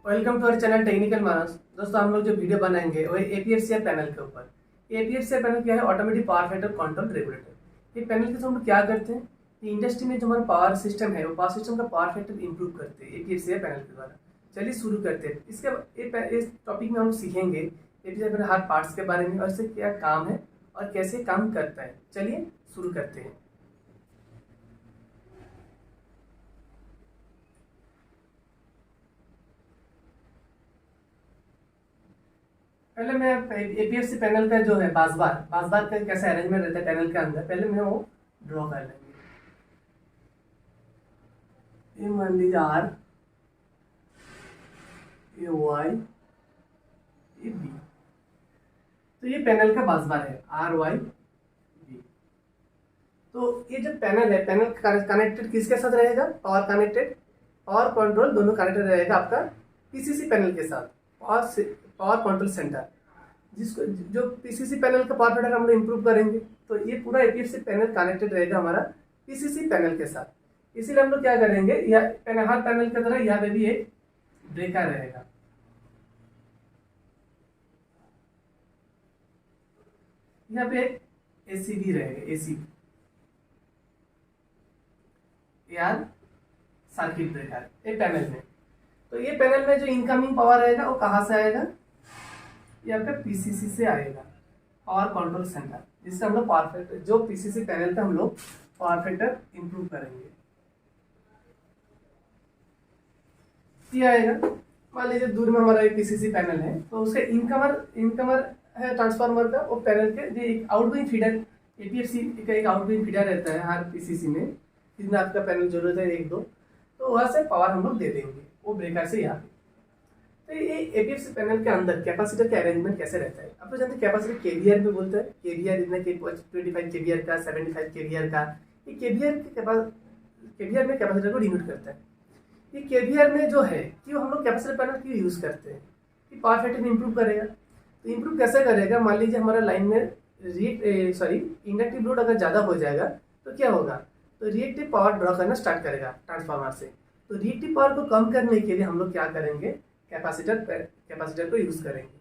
Welcome to our channel technical Manas. दोस्तों हम लोग जो वीडियो बनाएंगे वो एपीएफसीआर पैनल के ऊपर। एपीएफसीआर पैनल क्या है? Automatic power factor control regulator. ये पैनल के हम लोग क्या करते हैं कि इंडस्ट्री में जो हमारा पावर सिस्टम है वो पावर सिस्टम का पावर फैक्टर इंप्रूव करते हैं एपीएफसीआर पैनल के द्वारा। चलिए शुरू करते हैं। इस टॉपिक में हम सीखेंगे एपीएफसीआर पैनल हर पार्ट्स के बारे में और इससे क्या काम है और कैसे काम करता है। चलिए शुरू करते हैं। पहले मैं एपीएफसी पैनल का जो है बासबार का कैसा अरेंजमेंट रहता है पैनल के अंदर, पहले मैं वो ड्रॉ कर लेंगे। ये मान लीजिए आर, ये वाई, ये बी। तो ये पैनल का बासबार है आर वाई बी। तो ये जो पैनल है, पैनल कनेक्टेड किसके साथ रहेगा? पावर कनेक्टेड, पावर कंट्रोल दोनों कनेक्टेड रहेगा आपका पीसीसी पैनल के साथ, पावर कंट्रोल सेंटर, जिसको जो पीसीसी पैनल का पावर फैक्टर हम लोग इम्प्रूव करेंगे। तो ये पूरा एपीएफसी पैनल कनेक्टेड रहेगा हमारा पीसीसी पैनल के साथ। इसीलिए हम लोग क्या करेंगे, हर पैनल की तरह यहाँ पे भी एक ब्रेकर रहेगा। यहाँ पे एक एसी भी रहेगा, एसी यार सर्किट ब्रेकर एक पैनल में। तो ये पैनल में जो इनकमिंग पावर रहेगा वो कहाँ से आएगा? ये आपका पीसीसी से आएगा, पावर कंट्रोल सेंटर, जिससे हम लोग पावर फैक्टर जो पीसीसी पैनल पे हम लोग पावर फैक्टर इंप्रूव करेंगे। ये आएगा, मान लीजिए दूर में हमारा एक पीसीसी पैनल है तो उसके इनकमर है ट्रांसफार्मर का, वो पैनल के जो एक आउटगोइंग फीडर, एपीएफसी का एक आउटगोइंग फीडर रहता है हर पीसीसी में, जिसमें आपका पैनल जरूरत है एक दो, तो वहां से पावर हम लोग दे देंगे वो ब्रेकर से यहाँ पे। तो ये एपीएफसी पैनल के अंदर कैपेसिटर का अरेंजमेंट कैसे रहता है? आप तो जानते हैं कैपेसिटर केवीआर में बोलते हैं। केवीआर इतना 25 केवीआर का, 75 केवीआर का। ये केवीआर में कैपेसिटर को डिनोट करता है। ये केवीआर में जो है कि हम लोग कैपेसिटर पैनल क्यों यूज करते हैं कि पावर फैक्टर इंप्रूव करेगा। तो इंप्रूव कैसे करेगा? मान लीजिए हमारा लाइन में इंडक्टिव लोड अगर ज्यादा हो जाएगा तो क्या होगा? तो रिएक्टिव पावर ड्रॉ करना स्टार्ट करेगा ट्रांसफार्मर से। तो रिएक्टिव पावर को कम करने के लिए हम लोग क्या करेंगे? कैपेसिटर को यूज करेंगे।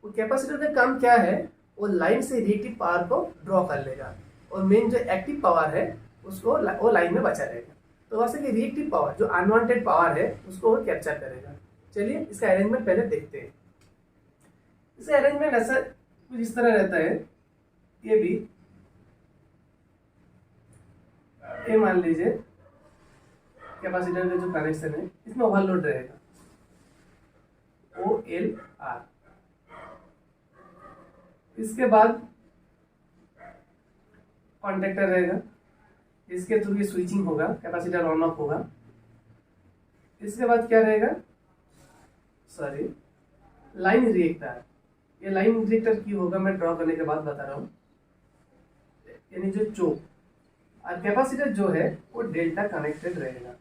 वो कैपेसिटर का काम क्या है? वो लाइन से रिएक्टिव पावर को ड्रॉ कर लेगा और मेन जो एक्टिव पावर है उसको वो लाइन में बचा रहेगा। तो वैसे कि रिएक्टिव पावर जो अनवांटेड पावर है उसको वो कैप्चर करेगा। चलिए इसका अरेंजमेंट पहले देखते हैं। इसका अरेंजमेंट ऐसा कुछ इस तरह रहता है। ये भी ये मान लीजिए कैपेसिटर का जो कनेक्शन है इसमें ओवरलोड रहेगा, OLR। इसके बाद कॉन्टेक्टर रहेगा, इसके थ्रू ये स्विचिंग होगा, कैपेसिटर ऑन ऑफ होगा। इसके बाद क्या रहेगा? Line reactor. ये लाइन रिएक्टर क्यों होगा मैं ड्रॉ करने के बाद बता रहा हूँ। यानी जो चोक और कैपेसिटर जो है वो डेल्टा कनेक्टेड रहेगा।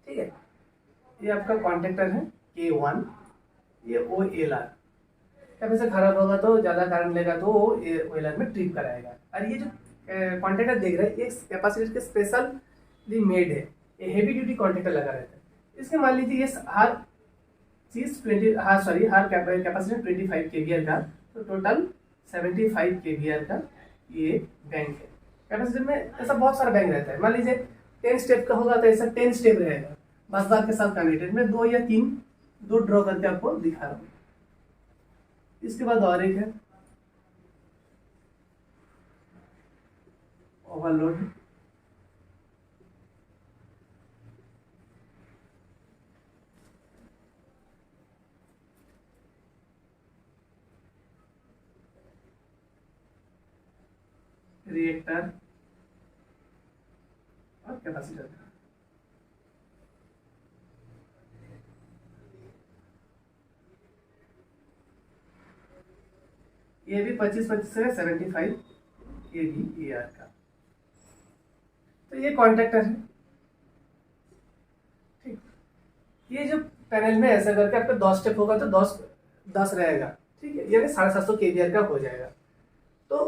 ठीक है, ये आपका कॉन्टेक्टर है K1, ये OLR। कैपेसिटर खराब होगा तो ज्यादा करंट लेगा तो OLR में ट्रिप कराएगा। और ये जो कॉन्टेक्टर देख रहे हैं ये कैपेसिटर के स्पेशली मेड है, ये हेवी ड्यूटी कॉन्टेक्टर लगा रहता है। इसके मान लीजिए ये हर कैपेसिटर 25 केवीआर का, तो टोटल 75 केवीआर का ये बैंक है। कैपेसिटर में ऐसा बहुत सारा बैंक रहता है। मान लीजिए 10 स्टेप का होगा तो ऐसा 10 स्टेप रहेगा बसबार के साथ कनेक्टेड। मैं दो ड्रॉ करके आपको दिखा रहा हूँ। इसके बाद और एक है ओवरलोड। रिएक्टर और कैपेसिटर। ये भी 25 से 75, ये भी AR का। तो ये कॉन्टेक्टर है। ठीक, ये जो पैनल में ऐसा करके आपका 10 स्टेप होगा तो 10 रहेगा। ठीक है, यानी 750 केवीआर का हो जाएगा। तो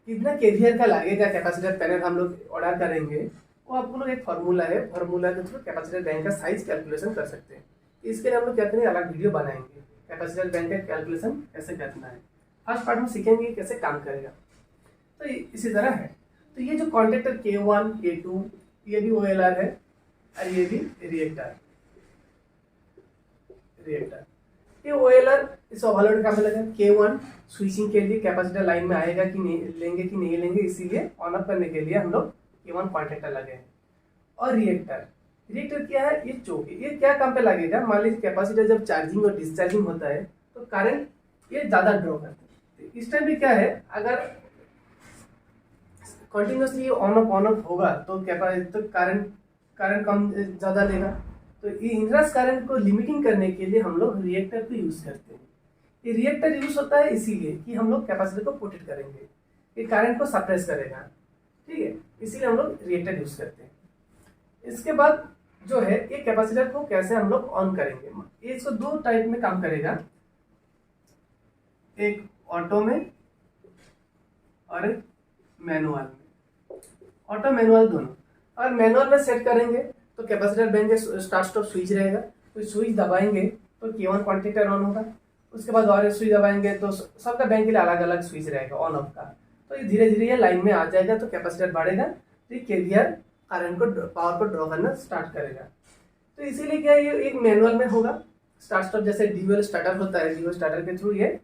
कितना केवीआर का लगेगा कैपेसिटर पैनल हम लोग ऑर्डर करेंगे, वो आपको लोग एक फार्मूला है, फार्मूला के थ्रू कैपेसिटर बैंक का साइज कैलकुलेशन कर सकते हैं। इसके लिए हम लोग क्या करेंगे, अलग वीडियो बनाएंगे कैपेसिटर बैंक का कैलकुलेशन कैसे करना है। फर्स्ट पार्ट में सीखेंगे कैसे काम करेगा। तो इसी तरह है। तो ये जो कॉन्टेक्टर K1 K2 ये भी OLR है और ये भी रिएक्टर। ये OLR इस ओवरलोड का मिलेगा। K1 स्विचिंग के लिए कैपेसिटर लाइन में आएगा कि नहीं लेंगे, इसीलिए ऑन ऑफ करने के लिए हम लोग K1 कॉन्टेक्टर लगे हैं। और रिएक्टर क्या है, ये चोक है। ये क्या काम पे लगेगा, मान लीजिए कैपेसिटर जब चार्जिंग और डिस्चार्जिंग होता है तो करंट ये ज्यादा ड्रॉ करता है। इस टाइम भी क्या है, अगर कंटिन्यूसली ऑन ऑफ होगा तो कैपेसिटर करंट कम ज्यादा लेगा। तो ये इनरस करंट को लिमिटिंग करने के लिए हम लोग रिएक्टर को यूज करते हैं। ये रिएक्टर यूज होता है इसीलिए कि हम लोग कैपेसिटर को प्रोटेक्ट करेंगे, ये करंट को सप्रेस करेगा, ठीक है, इसीलिए हम लोग रिएक्टर यूज करते हैं। इसके बाद जो है ये कैपेसिटर को कैसे हम लोग ऑन करेंगे, ये इसको दो टाइप में काम करेगा, एक ऑटो में और एक मैनुअल में। ऑटो मैनुअल दोनों। अगर मैनुअल में सेट करेंगे तो कैपेसिटर बैंक के स्टार्ट स्टॉप स्विच रहेगा, तो स्विच दबाएंगे तो K1 कॉन्टेक्टर ऑन होगा। उसके बाद और स्विच दबाएंगे तो सबका बैंक के लिए अलग अलग स्विच रहेगा ऑन ऑफ का। तो ये धीरे धीरे ये लाइन में आ जाएगा, तो कैपेसिटर बढ़ेगा, तो ये केवीआर करंट को पावर को ड्रॉ करना स्टार्ट करेगा। तो इसीलिए क्या ये एक मैनुअल में होगा, स्टार्ट स्टॉप जैसे ड्यूअल स्टार्टर होता है, ड्यूअल स्टार्टर के थ्रू ये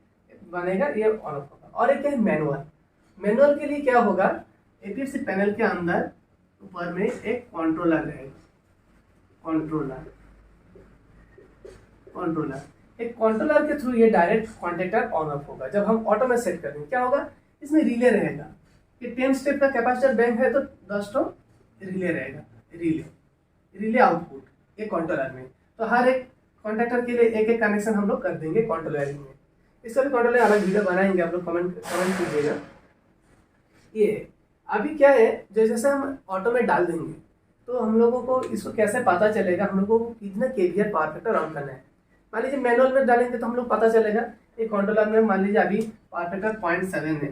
बनेगा, ये ऑन ऑफ होगा। और एक है मैनुअल के लिए क्या होगा, एपीएफसी पैनल के अंदर ऊपर में एक कंट्रोलर रहेगा, एक कंट्रोलर के थ्रू ये डायरेक्ट कॉन्टेक्टर ऑन ऑफ होगा। जब हम ऑटो में सेट करेंगे क्या होगा, इसमें रिले रहेगा। ये 10 स्टेप का कैपेसिटर बैंक है तो 10 तो रिले रहेगा, रिले आउटपुट ये कंट्रोलर में। तो हर एक कॉन्टेक्टर के लिए एक एक कनेक्शन हम लोग कर देंगे कंट्रोलर में। इसका भी कंट्रोलर अलग वीडियो बनाएंगे, आप लोग कमेंट कीजिएगा। ये अभी क्या है, जैसे हम ऑटो में डाल देंगे तो हम लोगों को इसको कैसे पता चलेगा, हम लोगों को कितना केवीआर पावर फैक्टर ऑन करना है। मान लीजिए मैनुअल में डालेंगे तो हम लोग पता चलेगा, ये कंट्रोलर में मान लीजिए अभी पावर फैक्टर 0.7 है,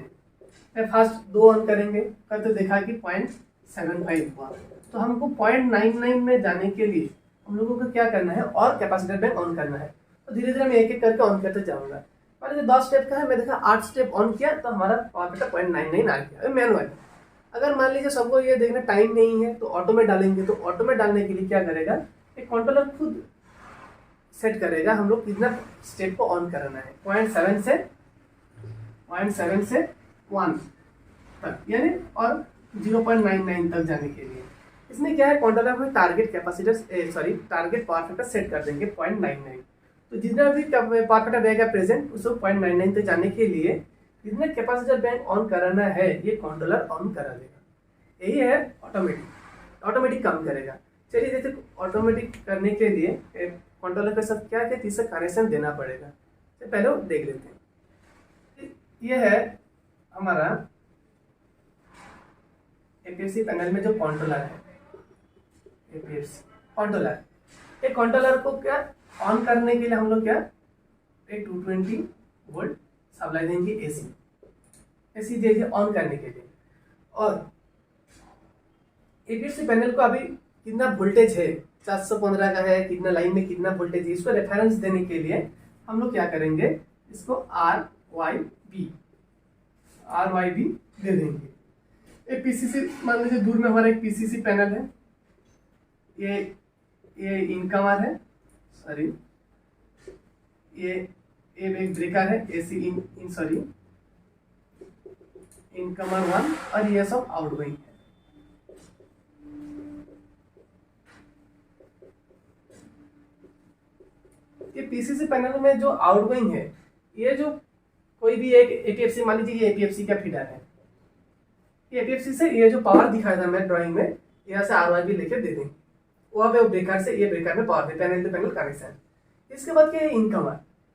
मैं फर्स्ट 2 ऑन करेंगे करते देखा कि 0.75 हुआ। तो हमको 0.99 में जाने के लिए हम लोगों को क्या करना है, और कैपेसिटर बैंक ऑन करना है। तो धीरे धीरे मैं एक एक करके ऑन करते जाऊंगा। मान लीजिए 10 स्टेप का है, मैं देखा 8 स्टेप ऑन किया तो हमारा पावर फैक्टर 0.99 आ गया मैनुअल। अगर मान लीजिए सबको ये देखना टाइम नहीं है तो ऑटो में डालेंगे, तो ऑटो में डालने के लिए क्या करेगा, एक कंट्रोलर खुद सेट करेगा हम लोग कितना स्टेप को ऑन करना है, 0.7 से 1 तक, यानी और 0.99 तक जाने के लिए। इसमें क्या है, कंट्रोलर में target target power factor set कर देंगे 0.99। तो जितना भी पावर फैक्टर रहेगा प्रेजेंट, उसको 0.99 तक जाने के लिए जितना कैपेसिटर बैंक ऑन कराना है ये कंट्रोलर ऑन करा देगा। यही है ऑटोमेटिक काम करेगा। चलिए जैसे ऑटोमेटिक करने के लिए कंट्रोलर के साथ क्या तीसरा कनेक्शन देना पड़ेगा, तो पहले वो देख लेते हैं। ये है हमारा एपीएफसी पैनल में जो कंट्रोलर है, एपीएफसी कंट्रोलर, ये कंट्रोलर को क्या ऑन करने के लिए हम लोग क्या एक 220 वोल्ट सप्लाई देंगे, एसी देंगे ऑन करने के लिए। और एपीएफसी पैनल को अभी कितना वोल्टेज है, 415 का है, कितना लाइन में कितना वोल्टेज है, इसको रेफरेंस देने के लिए हम लोग क्या करेंगे, इसको RYB दे देंगे। ये पीसीसी मान लीजिए दूर में हमारा एक पीसीसी पैनल है, ये इनकमर है, सॉरी ये एक ब्रेकर है, एसी इनकमर 1, और ये सब आउटगोइंग है। ये पीसीसी पैनल में जो आउटगोइंग है, ये जो कोई भी एक एपीएफसी, मान लीजिए ये एपीएफसी का फीडर है, ये एपीएफसी से ये जो पावर दिखाया था मैं ड्राइंग में, यहाँ से RYB लेके दे देंगे वहाँ पे ब्रेकर से, ये ब्रेकर में power panel to panel connection. इसके बाद क्या है,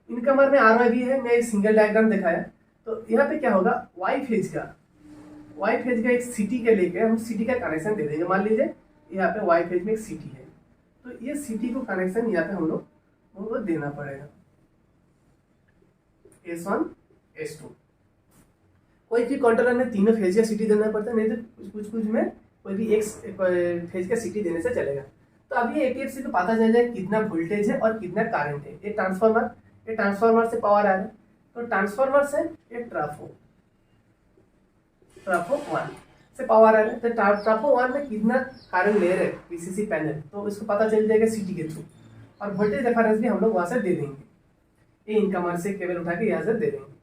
इनकमर में RYB है, मैं एक सिंगल डायग्राम दिखाया। तो यहाँ पे क्या होगा, वाई फेज का एक सिटी के लेके हम सिटी का कनेक्शन दे देंगे। मान लीजिए यहाँ पे वाई फेज में एक सिटी है, तो ये सिटी को कनेक्शन यहाँ पे हम लोग वो देना पड़ेगा, S1 S2। कोई भी कंट्रोलर में तीनों फेज का सिटी देना पड़ता है, नहीं तो कुछ कुछ में कोई भी एक फेज का सिटी देने से चलेगा। तो अभी एपीएफसी को पता चल जाए कितना वोल्टेज है और कितना करंट है। ये ट्रांसफार्मर से पावर आ रहा है, तो ट्रांसफार्मर से ये ट्राफो 1 से पावर आ रहा है। तो ट्राफो 1 में कितना करंट ले रहे पीसीसी पैनल, तो इसको पता चल जाएगा सिटी के थ्रू, और वोल्टेज रेफरेंस भी हम लोग वहां से दे देंगे। ये इनकमर से केबल उठा के यहाँ से दे देंगे।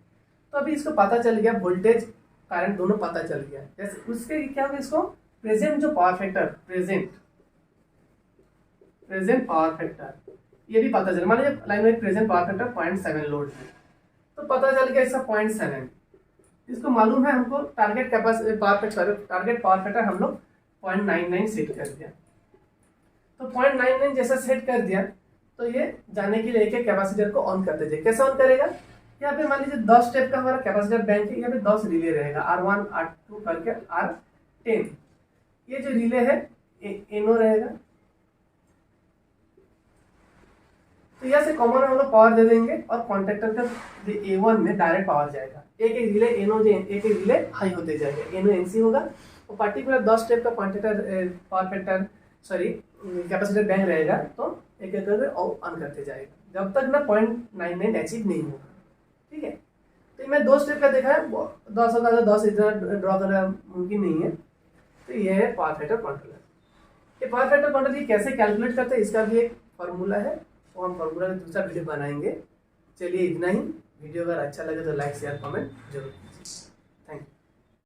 तो अभी इसको पता चल गया, वोल्टेज करंट दोनों पता चल गया। जैसे उसके क्या होगा, इसको प्रेजेंट जो power factor, present power factor ये भी पता चल, मान लीजिए लाइन में प्रेजेंट पावर फैक्टर 0.7 लोड है, तो पता चल गया इसका 0.7। इसको मालूम है हमको टारगेट पावर फैक्टर हम लोग 0.99 सेट कर दिया। तो 0.99 जैसा सेट कर दिया, तो ये जाने के लिए एक कैपेसिटर को ऑन करते जाए। कैसे ऑन करेगा, यहाँ पे मान लीजिए 10 स्टेप का हमारा कैपेसिटर बैंक है, यहाँ पे 10 रिले रहेगा, R1 R2 करके R10। ये जो रिले है एनो रहेगा, तो यहाँ से कॉमन हम लोग पावर दे देंगे और कॉन्टेक्टर का A1 में डायरेक्ट पावर जाएगा। एक रिले एनो एक रिले हाई होते जाएगा, एनो एनसी होगा। और पर्टिकुलर 10 स्टेप का contactor power factor capacitor bank रहेगा, तो एक करके ऑन करते जाएगा जब तक ना 0.99 अचीव नहीं होगा। ठीक है, तो मैं 2 स्टेप का देखा है, 10 होगा तो 10 इतना ड्रॉ करना मुमकिन नहीं है। तो ये है पावर फैक्टर कंट्रोलर। ये पावर फैक्टर कंट्रोलर कैसे कैलकुलेट करते हैं, इसका भी एक फार्मूला है, वो हम फार्मूला का दूसरा वीडियो बनाएंगे। चलिए इतना ही। वीडियो अगर अच्छा लगे तो लाइक शेयर कमेंट जरूर।